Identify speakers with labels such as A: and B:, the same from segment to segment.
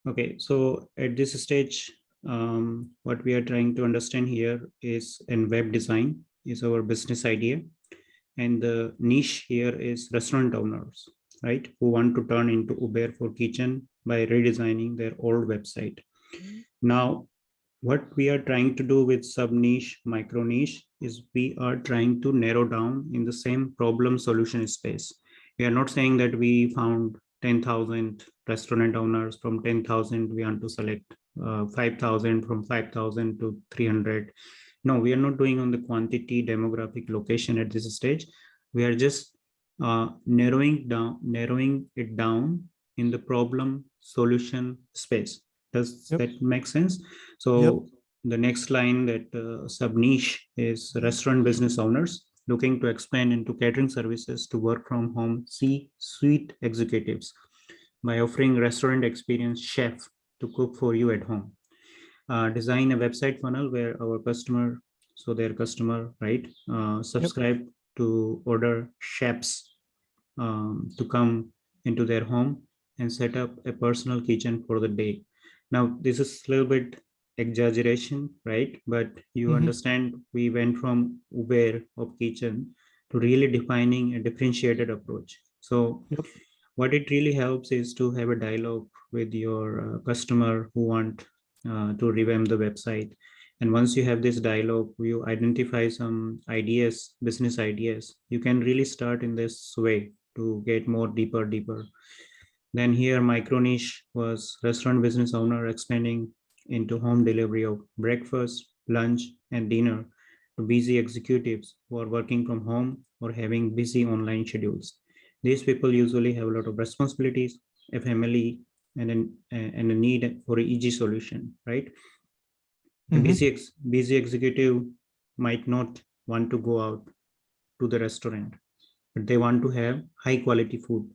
A: Okay, so at this stage, what we are trying to understand here is in web design is our business idea. And the niche here is restaurant owners, right? Who want to turn into Uber for kitchen by redesigning their old website. Now, what we are trying to do with sub niche, micro niche is we are trying to narrow down in the same problem solution space. We are not saying that we found 10,000 restaurant owners. From 10,000 we want to select 5,000, from 5,000 to 300. No, we are not doing on the quantity, demographic, location at this stage. We are just narrowing it down in the problem solution space. Does
B: Yep.
A: that make sense?
B: Yep.
A: So the next line, that sub niche, is restaurant business owners looking to expand into catering services to work from home C-suite executives by offering restaurant experience chef to cook for you at home. Design a website funnel where our customer, so their customer, right,
B: Yep.
A: subscribe to order chefs to come into their home and set up a personal kitchen for the day. Now, this is a little bit exaggeration, right? But you
B: Mm-hmm.
A: understand, we went from Uber of kitchen to really defining a differentiated approach. So
B: Yep.
A: what it really helps is to have a dialogue with your customer who want to revamp the website. And once you have this dialogue, you identify some ideas, business ideas, you can really start in this way to get more deeper. Then here micro niche was restaurant business owner expanding into home delivery of breakfast, lunch, and dinner to busy executives who are working from home or having busy online schedules. These people usually have a lot of responsibilities, a family, and a need for an easy solution, right? A
B: Mm-hmm.
A: busy executive might not want to go out to the restaurant, but they want to have high quality food.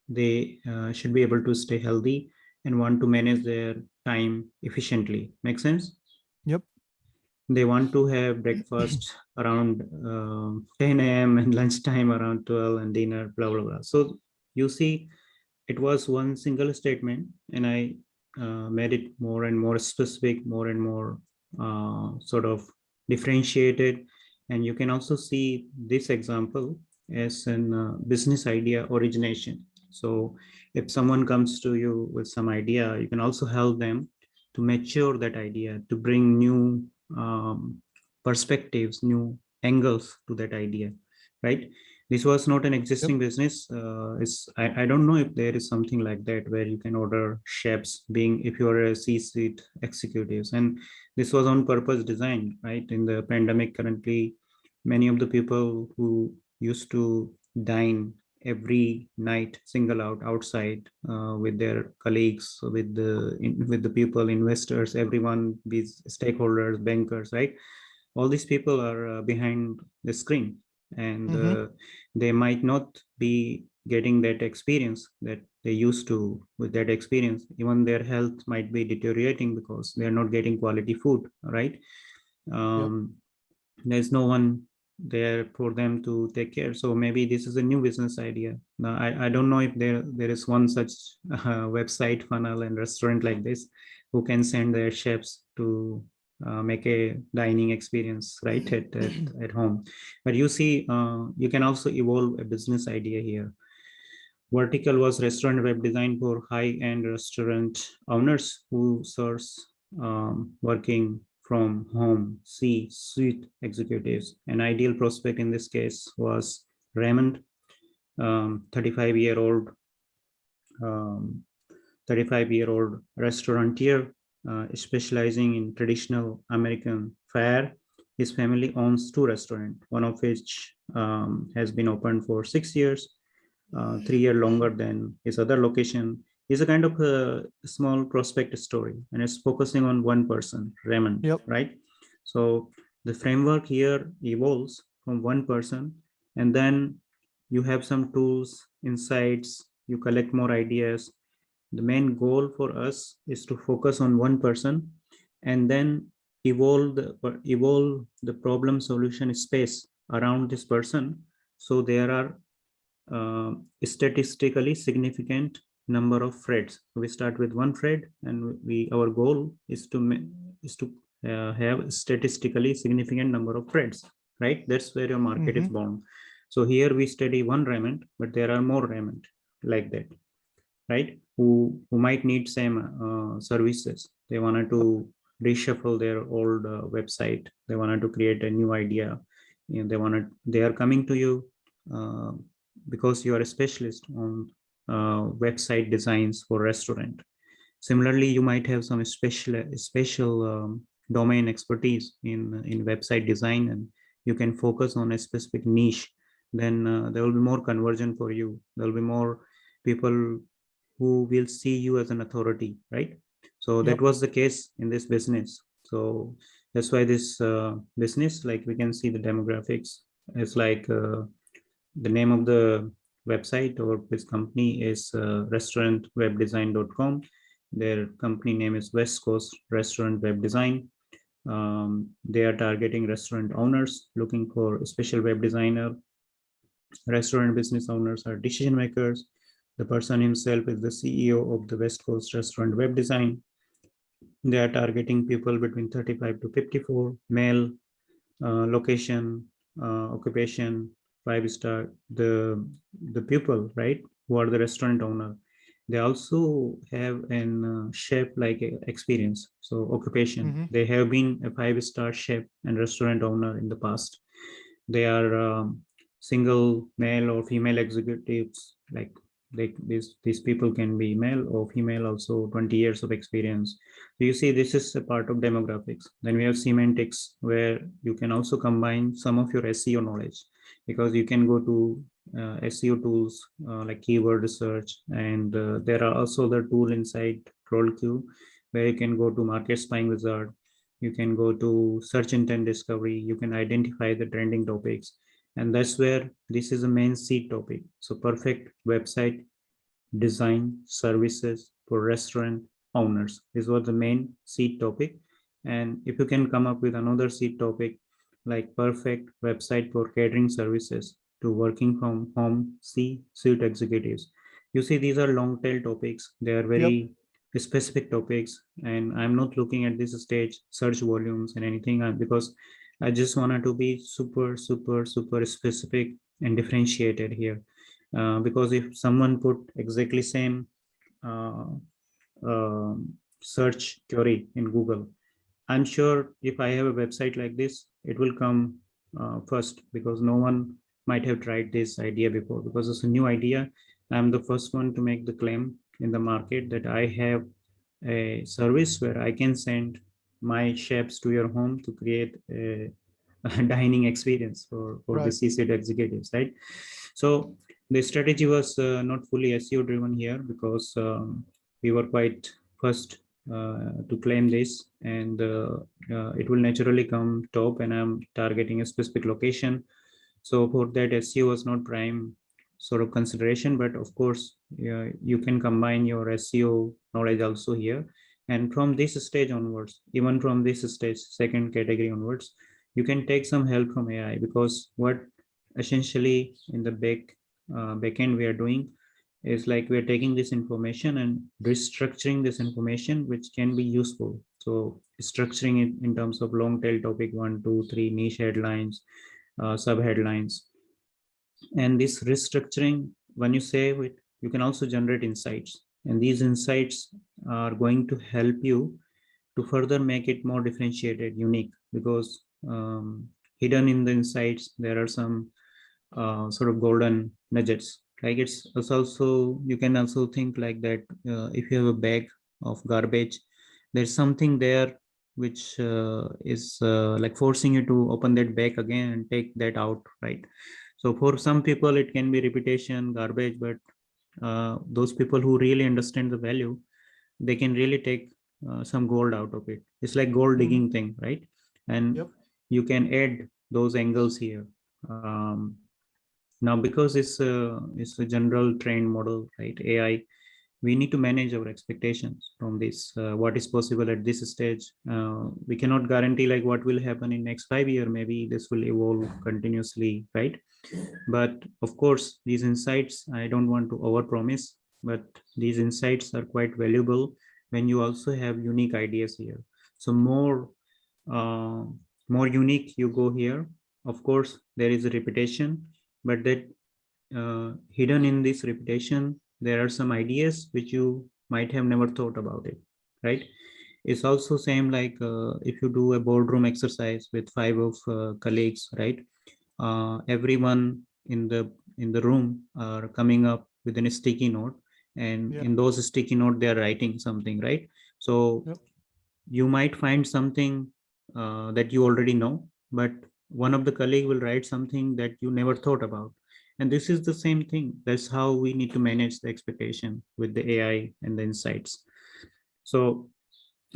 A: They should be able to stay healthy and want to manage their time efficiently. Make sense?
B: Yep.
A: They want to have breakfast around 10 a.m. and lunchtime around 12 and dinner, blah, blah, blah. So you see, it was one single statement, and I made it more and more specific, more and more sort of differentiated. And you can also see this example as an business idea origination. So if someone comes to you with some idea, you can also help them to mature that idea, to bring new um, perspectives, new angles to that idea, right? This was not an
B: Yep.
A: existing business. I don't know if there is something like that where you can order chefs being, if you are a C-suite executives. And this was on purpose designed, right? In the pandemic currently, many of the people who used to dine every night single out outside with their colleagues, with the people, investors, everyone, these stakeholders, bankers, right? All these people are behind the screen, and
B: Mm-hmm.
A: they might not be getting that experience that they used to. With that experience, even their health might be deteriorating because they're not getting quality food, right?
B: Yep.
A: There's no one there for them to take care. So maybe this is a new business idea. Now, I don't know if there is one such website funnel and restaurant like this who can send their chefs to make a dining experience right at home. But you see, you can also evolve a business idea here. Vertical was restaurant web design for high-end restaurant owners who serves working from home, C-suite executives. An ideal prospect in this case was Raymond, 35-year-old um, 35-year-old restaurateur specializing in traditional American fare. His family owns two restaurants, one of which has been open for 6 years, 3 year longer than his other location. Is a kind of a small prospect story, and it's focusing on one person, Raymond,
B: Yep.
A: right? So the framework here evolves from one person, and then you have some tools, insights, you collect more ideas. The main goal for us is to focus on one person and then evolve the problem solution space around this person. So there are statistically significant number of threads. We start with one thread, and our goal is to have statistically significant number of threads, right? That's where your market is born. So here we study one remnant, but there are more remnant like that, right? Who might need same services. They wanted to reshuffle their old website. They wanted to create a new idea. They are coming to you uh, because you are a specialist on website designs for restaurant. Similarly, you might have some special domain expertise in website design, and you can focus on a specific niche. Then there will be more conversion for you. There will be more people who will see you as an authority, right? So that was the case in this business. So that's why this business, like we can see the demographics, is like the name of the website or this company is restaurantwebdesign.com. Their company name is West Coast Restaurant Web Design. They are targeting restaurant owners looking for a special web designer. Restaurant business owners are decision makers. The person himself is the CEO of the West Coast Restaurant Web Design. They are targeting people between 35 to 54, male, location, occupation, 5 star, the people, right, who are the restaurant owner. They also have an chef like experience. So occupation, they have been a 5 star chef and restaurant owner in the past. They are single male or female executives, like these people can be male or female, also 20 years of experience. So you see, this is a part of demographics. Then we have semantics, where you can also combine some of your SEO knowledge, because you can go to SEO tools like keyword research, and there are also the tool inside CrawlQ, where you can go to market spying wizard. You can go to search intent discovery. You can identify the trending topics, and that's where this is a main seed topic. So perfect website design services for restaurant owners. This was the main seed topic. And if you can come up with another seed topic like perfect website for catering services to working from home C-suite executives, you see, these are long tail topics. They are very specific topics, and I'm not looking at this stage search volumes and anything because I just wanted to be super specific and differentiated here. Because if someone put exactly same uh, search query in Google, I'm sure if I have a website like this, it will come first, because no one might have tried this idea before. Because it's a new idea, I'm the first one to make the claim in the market that I have a service where I can send my chefs to your home to create a dining experience for the C-suite executives, right? So the strategy was not fully SEO driven here, because we were quite first to claim this, and it will naturally come top, and I'm targeting a specific location. So for that, SEO was not prime sort of consideration, but of course, you can combine your SEO knowledge also here. And from this stage onwards, even from this stage, second category onwards, you can take some help from AI, because what essentially in the backend we are doing is like we are taking this information and restructuring this information, which can be useful. So structuring it in terms of long tail topic, 1, 2, 3 niche headlines, sub headlines. And this restructuring, when you save it, you can also generate insights, and these insights are going to help you to further make it more differentiated, unique, because hidden in the insights there are some sort of golden nuggets. Like it's also, you can also think like that, if you have a bag of garbage, there's something there which is like forcing you to open that bag again and take that out, right? So for some people it can be repetition, garbage, but those people who really understand the value, they can really take some gold out of it. It's like gold digging thing, right? And you can add those angles here. Now, because it's a general trained model, right? AI, we need to manage our expectations from this. What is possible at this stage? We cannot guarantee like what will happen in next 5 years. Maybe this will evolve continuously, right? But of course, these insights, I don't want to overpromise. but these insights are quite valuable when you also have unique ideas here. So uh, more unique you go here, of course there is a repetition, but that hidden in this repetition there are some ideas which you might have never thought about it, right? It's also same like if you do a boardroom exercise with five of colleagues, right? Everyone in the room are coming up with a sticky note, and
B: Yeah.
A: in those sticky note they are writing something, right? So
B: Yep.
A: you might find something that you already know, but one of the colleague will write something that you never thought about. And this is the same thing. That's how we need to manage the expectation with the AI and the insights. So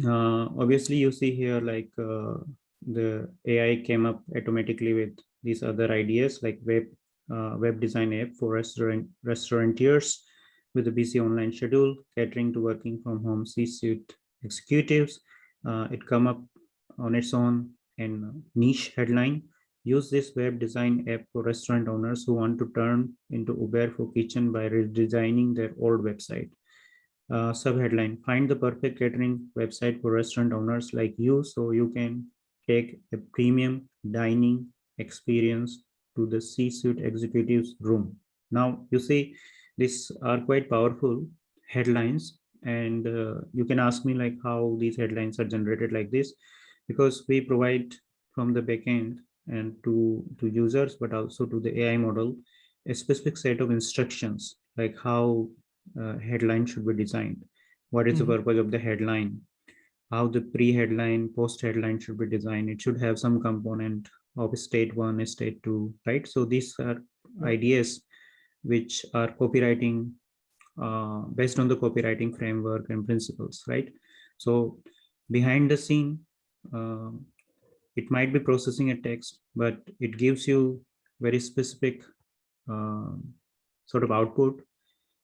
A: obviously you see here like the AI came up automatically with these other ideas like web design app for restaurateurs with a busy online schedule, catering to working from home C-suite executives. It come up on its own and niche headline. Use this web design app for restaurant owners who want to turn into Uber for kitchen by redesigning their old website. Subheadline: find the perfect catering website for restaurant owners like you so you can take a premium dining experience to the C-suite executives room. Now you see these are quite powerful headlines, and you can ask me like how these headlines are generated like this, because we provide from the backend and to users but also to the AI model a specific set of instructions like how headline should be designed, what is the
B: Hmm.
A: purpose of the headline, how the pre-headline post-headline should be designed. It should have some component of state one, state two, right? So these are
B: Right.
A: ideas which are copywriting, based on the copywriting framework and principles, right? So behind the scene, uh, it might be processing a text, but it gives you very specific uh, sort of output.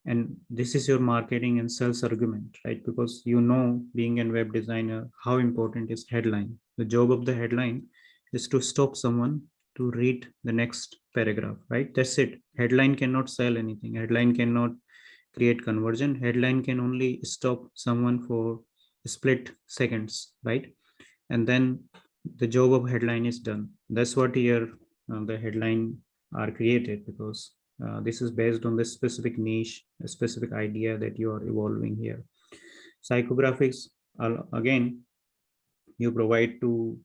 A: And this is your marketing and sales argument, right? Because you know, being a web designer, how important is headline. The job of the headline is to stop someone to read the next paragraph, right? That's it. Headline cannot sell anything. Headline cannot create conversion. Headline can only stop someone for split seconds, right? And then the job of headline is done. That's what here the headline are created, because this is based on the specific niche, a specific idea that you are evolving here. Psychographics are, again, you provide two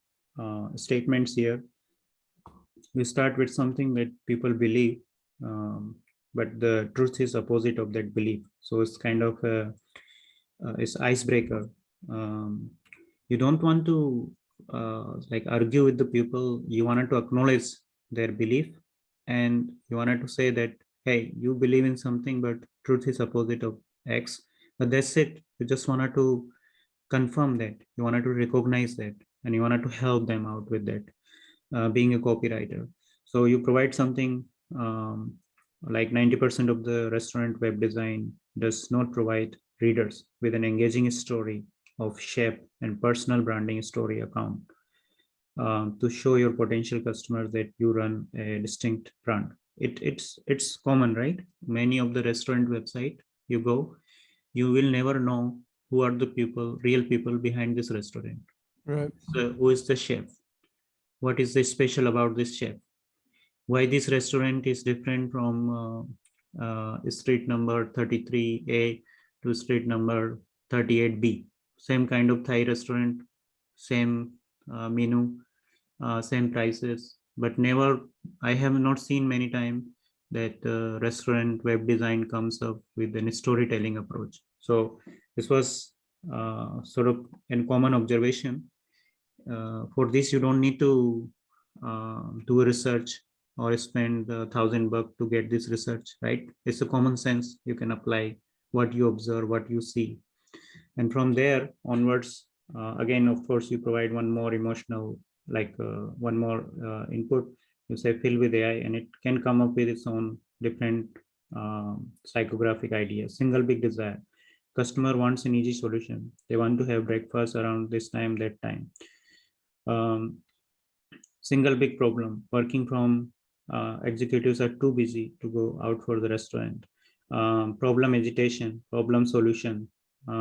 A: statements here. You start with something that people believe, but the truth is opposite of that belief. So it's kind of a it's icebreaker. um, you don't want to like argue with the people. You wanted to acknowledge their belief, and you wanted to say that, hey, you believe in something but truth is opposite of X. But that's it. You just wanted to confirm that, you wanted to recognize that, and you wanted to help them out with that, being a copywriter. So you provide something, like 90% of the restaurant web design does not provide readers with an engaging story of chef and personal branding story account, to show your potential customers that you run a distinct brand. It's common, right? Many of the restaurant website you go, you will never know who are the people, real people behind this restaurant.
B: Right.
A: So who is the chef? What is the special about this chef? Why this restaurant is different from street number 33A to street number 38B? Same kind of Thai restaurant, same menu, same prices, but never, I have not seen many times that restaurant web design comes up with a storytelling approach. So this was sort of a common observation. For this, you don't need to do a research or spend $1,000 to get this research, right? It's a common sense. You can apply what you observe, what you see, and from there onwards, again, of course, you provide one more emotional, like one more input. You say fill with AI, and it can come up with its own different psychographic ideas. Single big desire: customer wants an easy solution. They want to have breakfast around this time, that time. um, Single big problem: working from executives are too busy to go out for the restaurant. problem agitation, problem solution,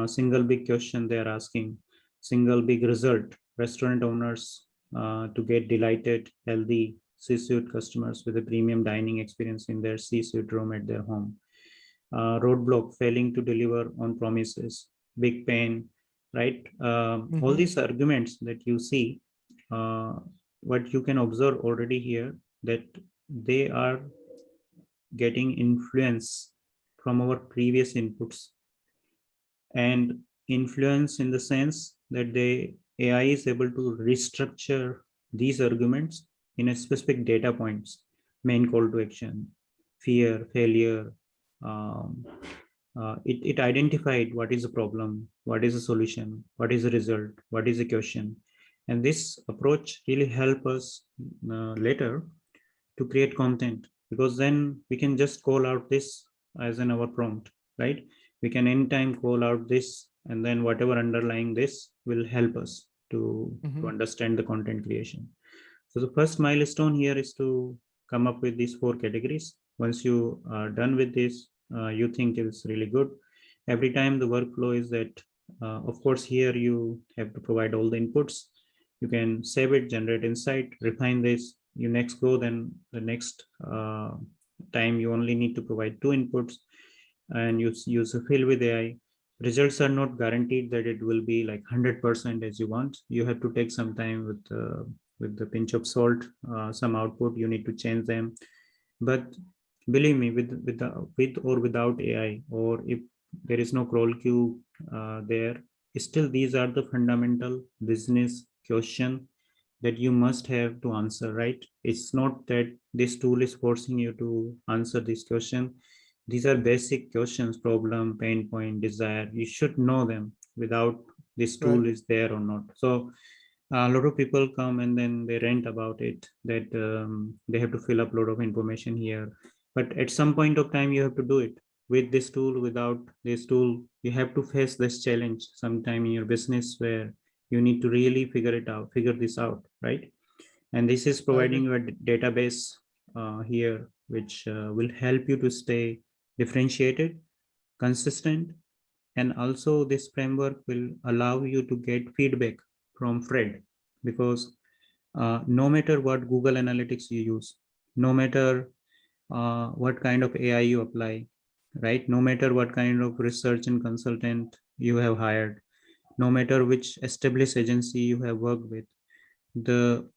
A: single big question they are asking, single big result, restaurant owners to get delighted, healthy C-suite customers with a premium dining experience in their C-suite room at their home. Roadblock, failing to deliver on promises, big pain, right? All these arguments that you see, what you can observe already here, that they are getting influence from our previous inputs, and influence in the sense that the AI is able to restructure these arguments in a specific data points, main call to action, fear, failure. Um, it identified what is the problem, what is the solution, what is the result, what is the question. And this approach really help us later to create content, because then we can just call out this as an our prompt, right? We can anytime call out this, and then whatever underlying this will help us to understand the content creation. So the first milestone here is to come up with these 4 categories. Once you are done with this, you think it's really good. Every time the workflow is that, of course, here you have to provide all the inputs. You can save it, generate insight, refine this. You next go, then the next time you only need to provide 2 inputs, and use a fill with AI. Results are not guaranteed that it will be like 100% as you want. You have to take some time with the pinch of salt. Some output you need to change them, but believe me, with or without AI, or if there is no CrawlQ there, still these are the fundamental business question that you must have to answer, right? It's not that this tool is forcing you to answer this question. These are basic questions: problem, pain point, desire. You should know them without this tool is there or not. So a lot of people come and then they rant about it, that they have to fill up a lot of information here. But at some point of time, you have to do it with this tool, without this tool. You have to face this challenge sometime in your business, where you need to really figure this out, right? And this is providing you a database here, which will help you to stay differentiated, consistent, and also this framework will allow you to get feedback from Fred, because no matter what Google Analytics you use, no matter what kind of AI you apply, right? No matter what kind of research and consultant you have hired, no matter which established agency you have worked with, the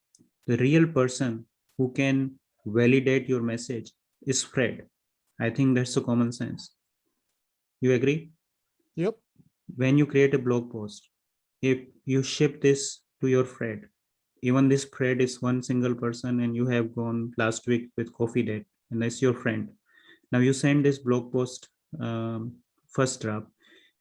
A: the real person who can validate your message is Fred. I think that's a common sense. You agree?
B: Yep.
A: When you create a blog post, if you ship this to your Fred, even this Fred is one single person, and you have gone last week with coffee date, and that's your friend. Now you send this blog post, first draft,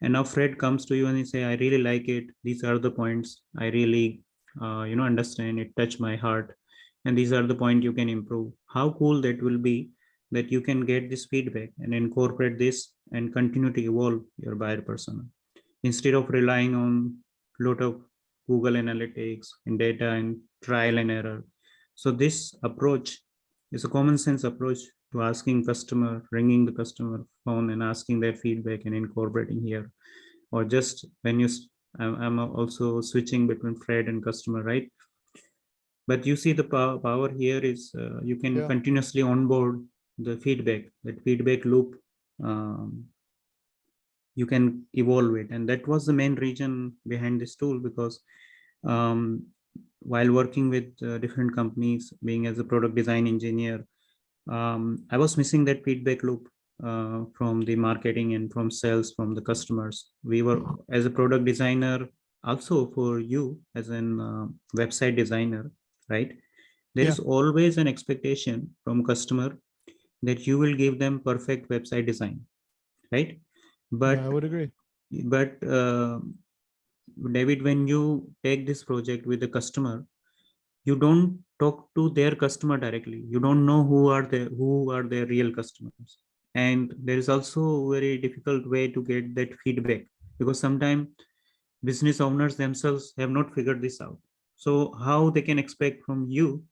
A: and now Fred comes to you and he say, I really like it, these are the points I really understand, it touched my heart, and these are the points you can improve. How cool that will be, that you can get this feedback and incorporate this and continue to evolve your buyer persona, instead of relying on a lot of Google Analytics and data and trial and error. So this approach is a common sense approach to asking customer, ringing the customer phone and asking their feedback and incorporating here. Or just when I'm also switching between Fred and customer, right? But you see the power here is you can continuously onboard the feedback, that feedback loop. You can evolve it, and that was the main reason behind this tool, because um, while working with different companies, being as a product design engineer, I was missing that feedback loop from the marketing and from sales, from the customers. We were, as a product designer, also for you as an website designer, right? There is always an expectation from customer that you will give them perfect website design, right? But
B: I would agree.
A: But David, when you take this project with the customer, you don't talk to their customer directly. You don't know who are their real customers, and there is also a very difficult way to get that feedback, because sometimes business owners themselves have not figured this out. So how they can expect from you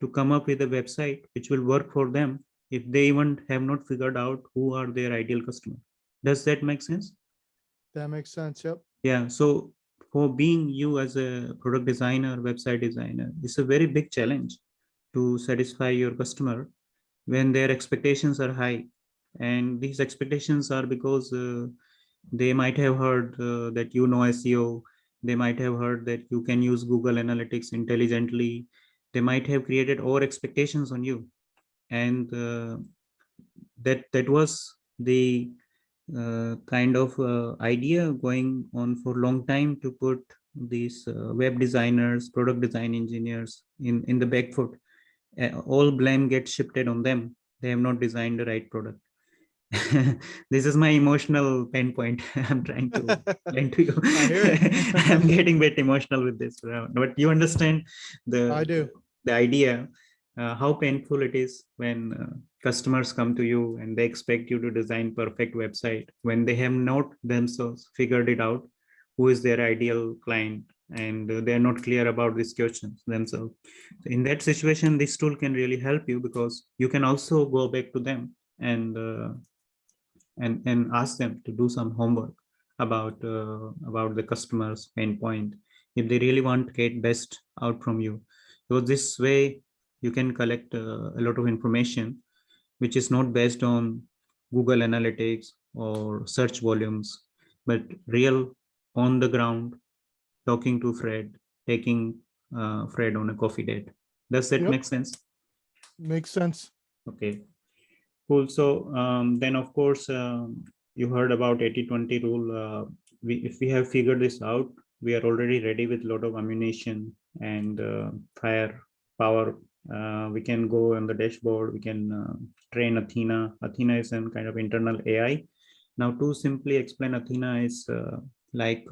A: to come up with a website which will work for them, if they even have not figured out who are their ideal customer. Does that make sense?
B: That makes sense. Yep.
A: Yeah. So for being you as a product designer, website designer, it's a very big challenge to satisfy your customer when their expectations are high. And these expectations are because they might have heard that you know SEO. They might have heard that you can use Google Analytics intelligently. They might have created over expectations on you, and that was the kind of idea going on for a long time to put these web designers, product design engineers in the back foot. All blame gets shifted on them. They have not designed the right product. This is my emotional pain point. I'm trying to explain to you.
B: I hear it.
A: I'm getting a bit emotional with this, but you understand
B: I
A: the
B: do.
A: the idea, how painful it is when customers come to you and they expect you to design perfect website when they have not themselves figured it out who is their ideal client, and they are not clear about these questions themselves. So in that situation, this tool can really help you, because you can also go back to them and and ask them to do some homework about the customer's pain point if they really want to get best out from you. So this way you can collect a lot of information which is not based on Google Analytics or search volumes, but real on the ground, talking to Fred, taking Fred on a coffee date. Does that
B: Yep.
A: make sense?
B: Makes sense.
A: Okay. Cool. So then, of course, you heard about 80-20 rule. If we have figured this out, we are already ready with a lot of ammunition and fire power. We can go on the dashboard. We can train Athena. Athena is some kind of internal AI. Now, to simply explain, Athena is like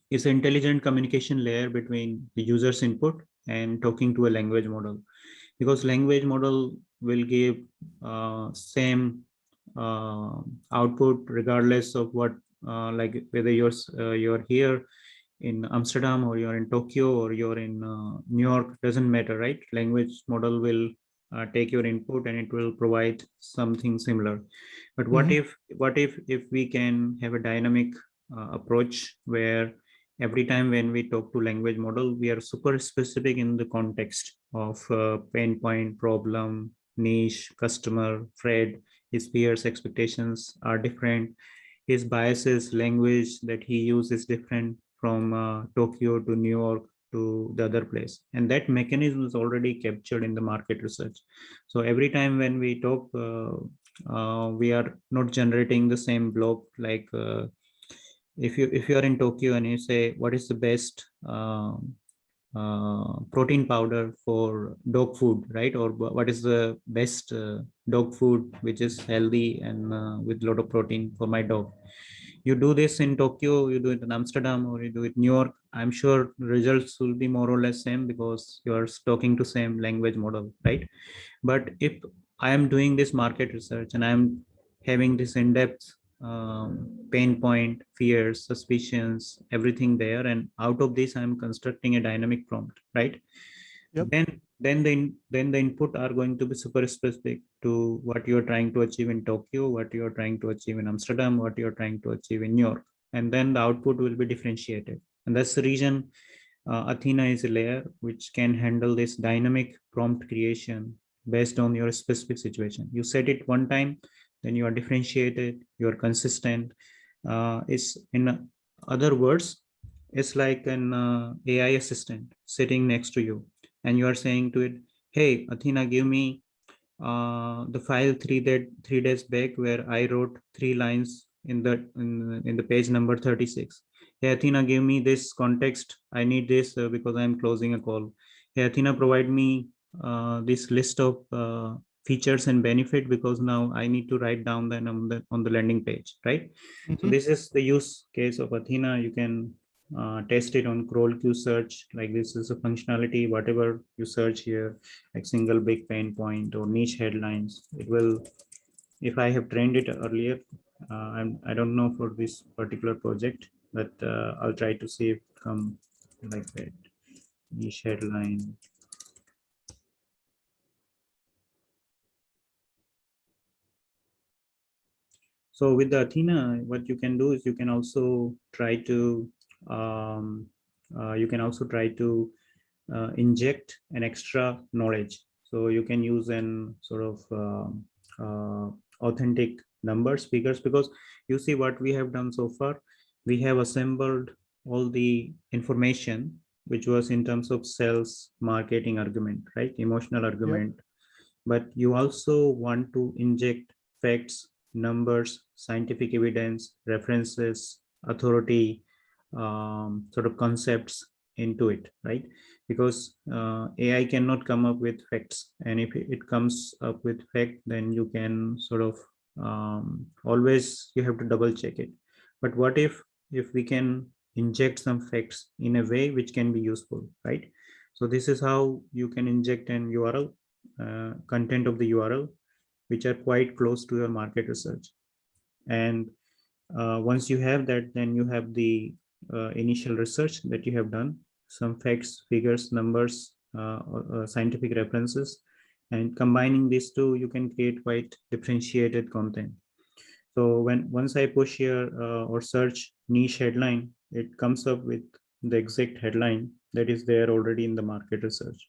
A: it's an intelligent communication layer between the user's input and talking to a language model, because language model will give same uh, output regardless of what, like whether you're here in Amsterdam or you're in Tokyo or you're in New York, doesn't matter, right? Language model will take your input and it will provide something similar. But what
B: Mhm.
A: if we can have a dynamic approach where every time when we talk to language model, we are super specific in the context of pain point, problem, niche, customer, Fred, his peers expectations are different, his biases, language that he uses is different from Tokyo to New York to the other place. And that mechanism is already captured in the market research. So every time when we talk, we are not generating the same block. Like if you are in Tokyo and you say what is the best protein powder for dog food, right? Or what is the best dog food which is healthy and with a lot of protein for my dog. You do this in Tokyo, you do it in Amsterdam, or you do it in New York. I'm sure results will be more or less same because you are talking to same language model, right? But if I am doing this market research and I'm having this in-depth pain point, fears, suspicions, everything there, and out of this I'm constructing a dynamic prompt, right?
B: Yep.
A: Then the input are going to be super specific to what you're trying to achieve in Tokyo, what you're trying to achieve in Amsterdam, what you're trying to achieve in New York, and then the output will be differentiated. And that's the reason Athena is a layer which can handle this dynamic prompt creation based on your specific situation. You set it one time, then you are differentiated, you are consistent. It's in other words, it's like an AI assistant sitting next to you, and you are saying to it, "Hey, Athena, give me the file 3 days back where I wrote 3 lines in the page number 36. Hey Athena, give me this context. I need this because I'm closing a call. Hey Athena, provide me this list of features and benefit because now I need to write down them on the landing page, right? So
B: Mhm.
A: this is the use case of Athena. You can test it on CrawlQ search. Like this is a functionality, whatever you search here, like single big pain point or niche headlines, it will, if I have trained it earlier, I don't know for this particular project, but I'll try to see if it come like that, niche headline. So with the Athena, what you can do is you can also try to um, inject an extra knowledge. So you can use an sort of authentic numbers, figures, because you see what we have done so far. We have assembled all the information which was in terms of sales, marketing argument, right? Emotional
B: Yep.
A: argument. But you also want to inject facts, numbers, scientific evidence, references, authority, sort of concepts into it, right? Because AI cannot come up with facts, and if it comes up with fact, then you can sort of always you have to double check it. But what if we can inject some facts in a way which can be useful, right? So this is how you can inject an URL, content of the URL, which are quite close to your market research. And once you have that, then you have the initial research that you have done, some facts, figures, numbers, scientific references, and combining these two, you can create quite differentiated content. So once I push here or search niche headline, it comes up with the exact headline that is there already in the market research.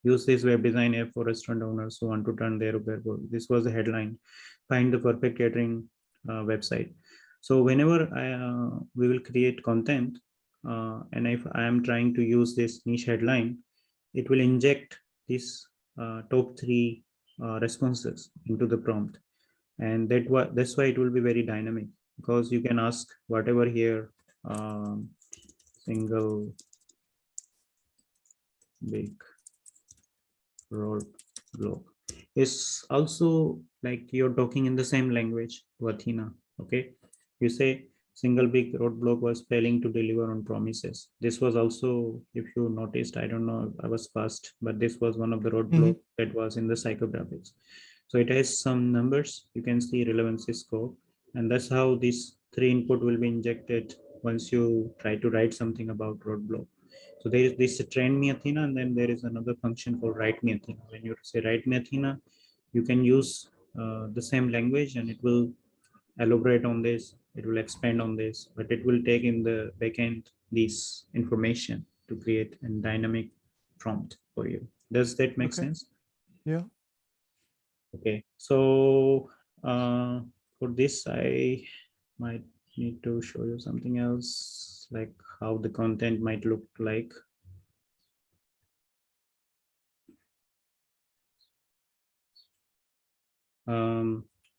A: Use this web design app for restaurant owners who want to turn their web. This was the headline. Find the perfect catering website. So whenever we will create content, and if I am trying to use this niche headline, it will inject these top three responses into the prompt, and that's why it will be very dynamic, because you can ask whatever here, single big road block is also like you're talking in the same language to Athena. Okay, you say single big roadblock was failing to deliver on promises. This was also, if you noticed, I don't know, I was fast, but this was one of the
B: Hmm.
A: roadblock that was in the psychographics. So it has some numbers. You can see relevancy score, and that's how these three input will be injected once you try to write something about roadblock. So there is this train me Athena, and then there is another function called write me Athena. When you say write me Athena, you can use the same language and it will elaborate on this, it will expand on this, but it will take in the backend this information to create a dynamic prompt for you. Does that make
B: Okay.
A: sense?
B: Yeah.
A: Okay, so for this, I might need to show you something else, like how the content might look like.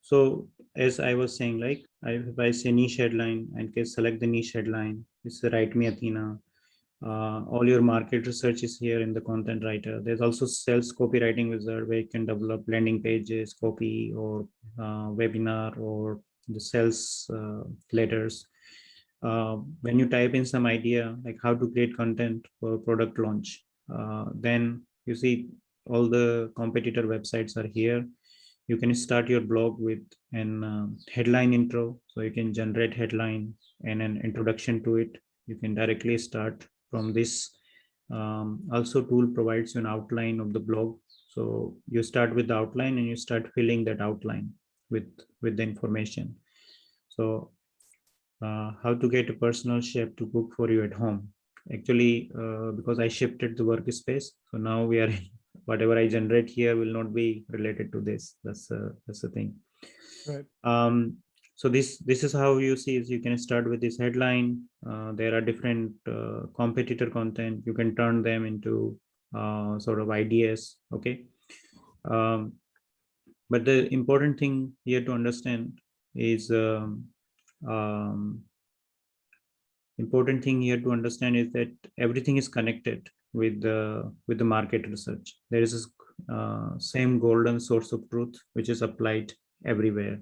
A: So as I was saying, like if I say niche headline and can select the niche headline, it's write me Athena. All your market research is here in the content writer. There's also sales copywriting wizard where you can develop landing pages, copy, or webinar, or the sales letters. When you type in some idea like how to create content for product launch, then you see all the competitor websites are here. You can start your blog with an headline intro, so you can generate headline and an introduction to it. You can directly start from this. Also tool provides you an outline of the blog, so you start with the outline and you start filling that outline with the information. So how to get a personal chef to cook for you at home. Actually, because I shifted the workspace, so now we are whatever I generate here will not be related to this. That's the thing.
B: Right.
A: So this is how you see is you can start with this headline. There are different competitor content. You can turn them into sort of ideas. Okay. Um, but the important thing here to understand is um, important thing here to understand is that everything is connected with the market research. There is this same golden source of truth which is applied everywhere.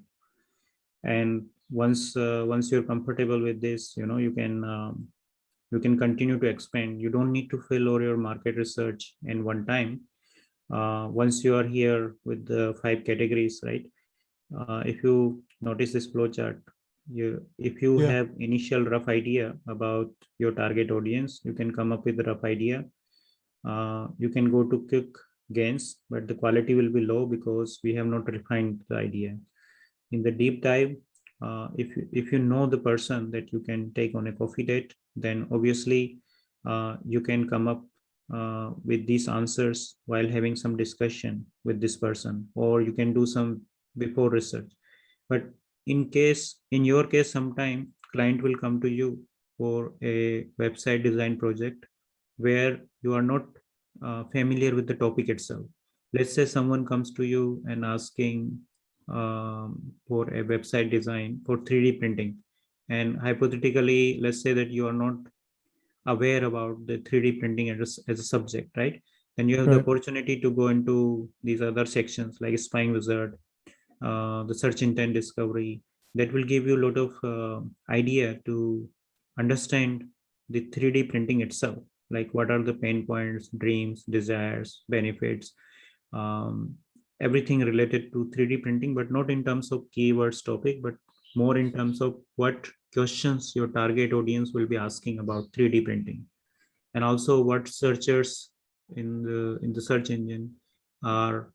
A: And once you're comfortable with this, you can continue to expand. You don't need to fill all your market research in one time. Once you are here with the 5 categories, right? If you notice this flow chart, if you
B: Yeah.
A: have initial rough idea about your target audience, you can come up with a rough idea. You can go to quick gains, but the quality will be low because we have not refined the idea. In the deep dive, if you know the person that you can take on a coffee date, then obviously you can come up with these answers while having some discussion with this person, or you can do some before research. But in your case, sometime client will come to you for a website design project where you are not familiar with the topic itself. Let's say someone comes to you and asking for a website design for 3D printing, and hypothetically, let's say that you are not aware about the 3D printing as a subject, right? Then you have the
B: Right.
A: opportunity to go into these other sections like spying wizard, the search intent discovery. That will give you a lot of idea to understand the 3D printing itself, like what are the pain points, dreams, desires, benefits, um, everything related to 3D printing, but not in terms of keywords topic, but more in terms of what questions your target audience will be asking about 3D printing, and also what searchers in the search engine are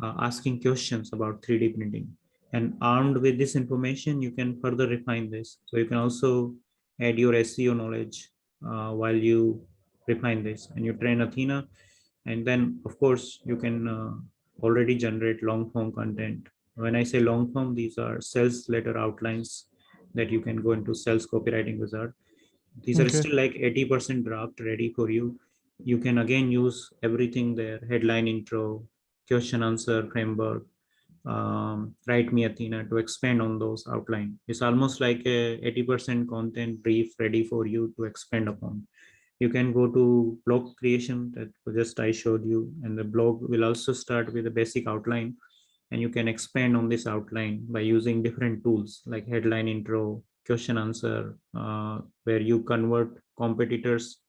A: asking questions about 3D printing. And armed with this information, you can further refine this. So you can also add your SEO knowledge while you refine this, and you train Athena. And then, of course, you can already generate long form content. When I say long form, these are sales letter outlines that you can go into sales copywriting wizard. These are
B: Okay.
A: still like 80% draft ready for you. You can again use everything there: headline, intro, question answer framework, write me Athena, to expand on those outline. It's almost like a 80% content brief ready for you to expand upon. You can go to blog creation that just I showed you, and the blog will also start with a basic outline, and you can expand on this outline by using different tools like headline, intro, question answer, where you convert competitors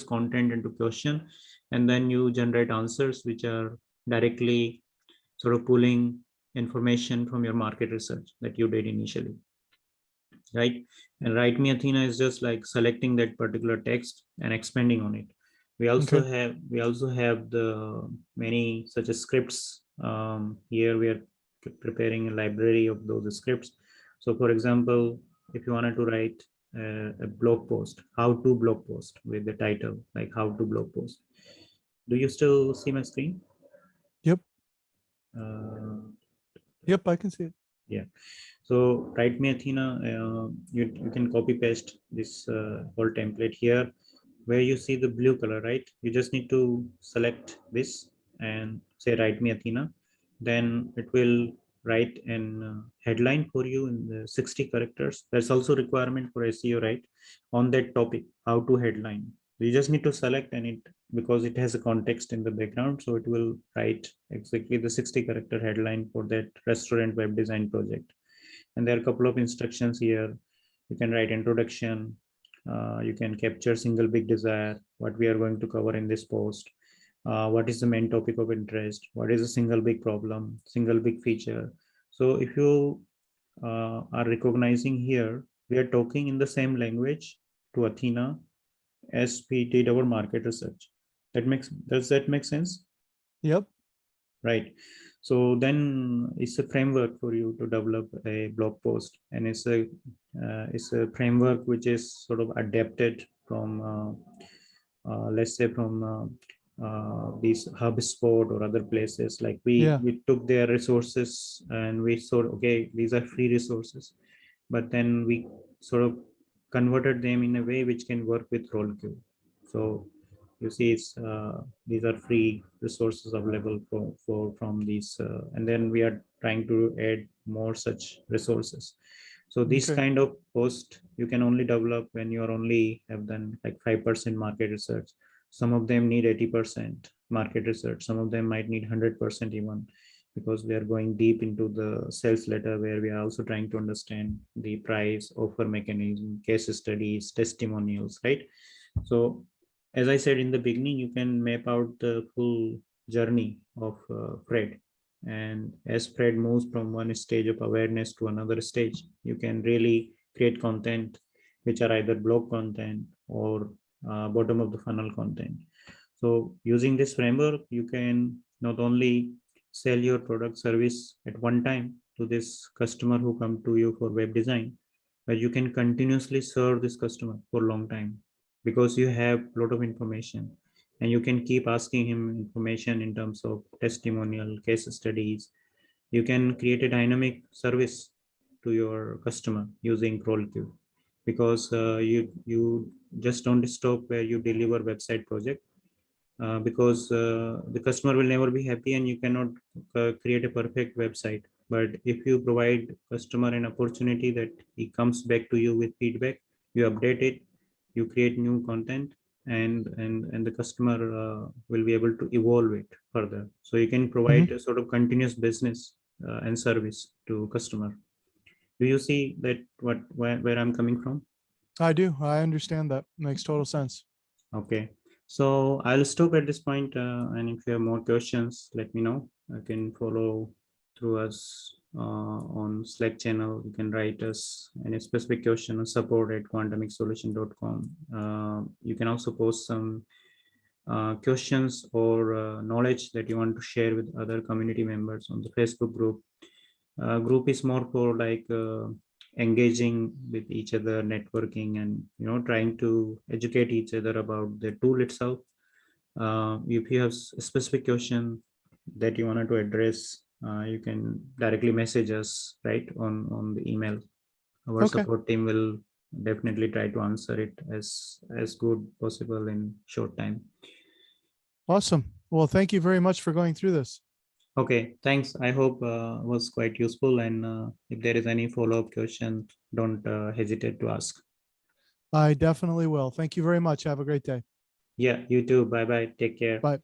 A: content into question, and then you generate answers which are directly sort of pulling information from your market research that you did initially, right? And write me Athena is just like selecting that particular text and expanding on it.
B: Okay.
A: We also have the many such as scripts. Here we are preparing a library of those scripts. So for example, if you wanted to write a blog post, how to blog post, with the title like how to blog post. Do you still see my screen?
B: Yep.
A: uh,
B: Yep. I can see it.
A: yeah. So write me Athena, you can copy paste this whole template here where you see the blue color, right? You just need to select this and say write me Athena. Then it will write an headline for you in the 60 characters. That's also requirement for SEO, right? On that topic, how to headline. You just need to select, and it, because it has a context in the background, so it will write exactly the 60 character headline for that restaurant web design project. And there are a couple of instructions here. You can write introduction, you can capture single big desire, what we are going to cover in this post, what is the main topic of interest, what is a single big problem, single big feature. So if you are recognizing here, we are talking in the same language to Athena as we did our market research. Does that make sense?
B: Yep.
A: Right. So then it's a framework for you to develop a blog post, and it's a framework which is sort of adapted from let's say from these HubSpot or other places. Like
B: Yeah.
A: we took their resources and we thought, okay, these are free resources, but then we sort of converted them in a way which can work with CrawlQ. So you see, it's these are free resources available from these, and then we are trying to add more such resources. So this
B: Okay.
A: kind of post you can only develop when you are only have done like 5% market research. Some of them need 80% market research. Some of them might need 100% even, because we are going deep into the sales letter where we are also trying to understand the price, offer mechanism, case studies, testimonials, right? So as I said in the beginning, you can map out the full journey of Fred. And as Fred moves from one stage of awareness to another stage, you can really create content which are either blog content or bottom of the funnel content. So using this framework, you can not only sell your product service at one time, to this customer who come to you for web design, but you can continuously serve this customer for a long time because you have a lot of information, and you can keep asking him information in terms of testimonial case studies. You can create a dynamic service to your customer using CrawlQ, because you just don't stop where you deliver website project, because the customer will never be happy and you cannot create a perfect website. But if you provide customer an opportunity that he comes back to you with feedback, you update it, you create new content, and the customer will be able to evolve it further. So you can provide a sort of continuous business and service to customer. Do you see that where I'm coming from?
B: I do. I understand that. Makes total sense.
A: Okay, so I'll stop at this point, and if you have more questions, let me know. I can follow through us on Slack channel. You can write us any specific question on support@quantumixsolution.com. You can also post some questions or knowledge that you want to share with other community members on the Facebook group. Group is more for like engaging with each other, networking, and trying to educate each other about the tool itself. If you have a specific question that you wanted to address, you can directly message us right on the email. Our
B: Okay.
A: support team will definitely try to answer it as good possible in short time.
B: Awesome. Well, thank you very much for going through this.
A: Okay, thanks. I hope was quite useful, and if there is any follow-up question, don't hesitate to ask.
B: I definitely will. Thank you very much. Have a great day.
A: Yeah, you too. Bye bye. Take care.
B: Bye.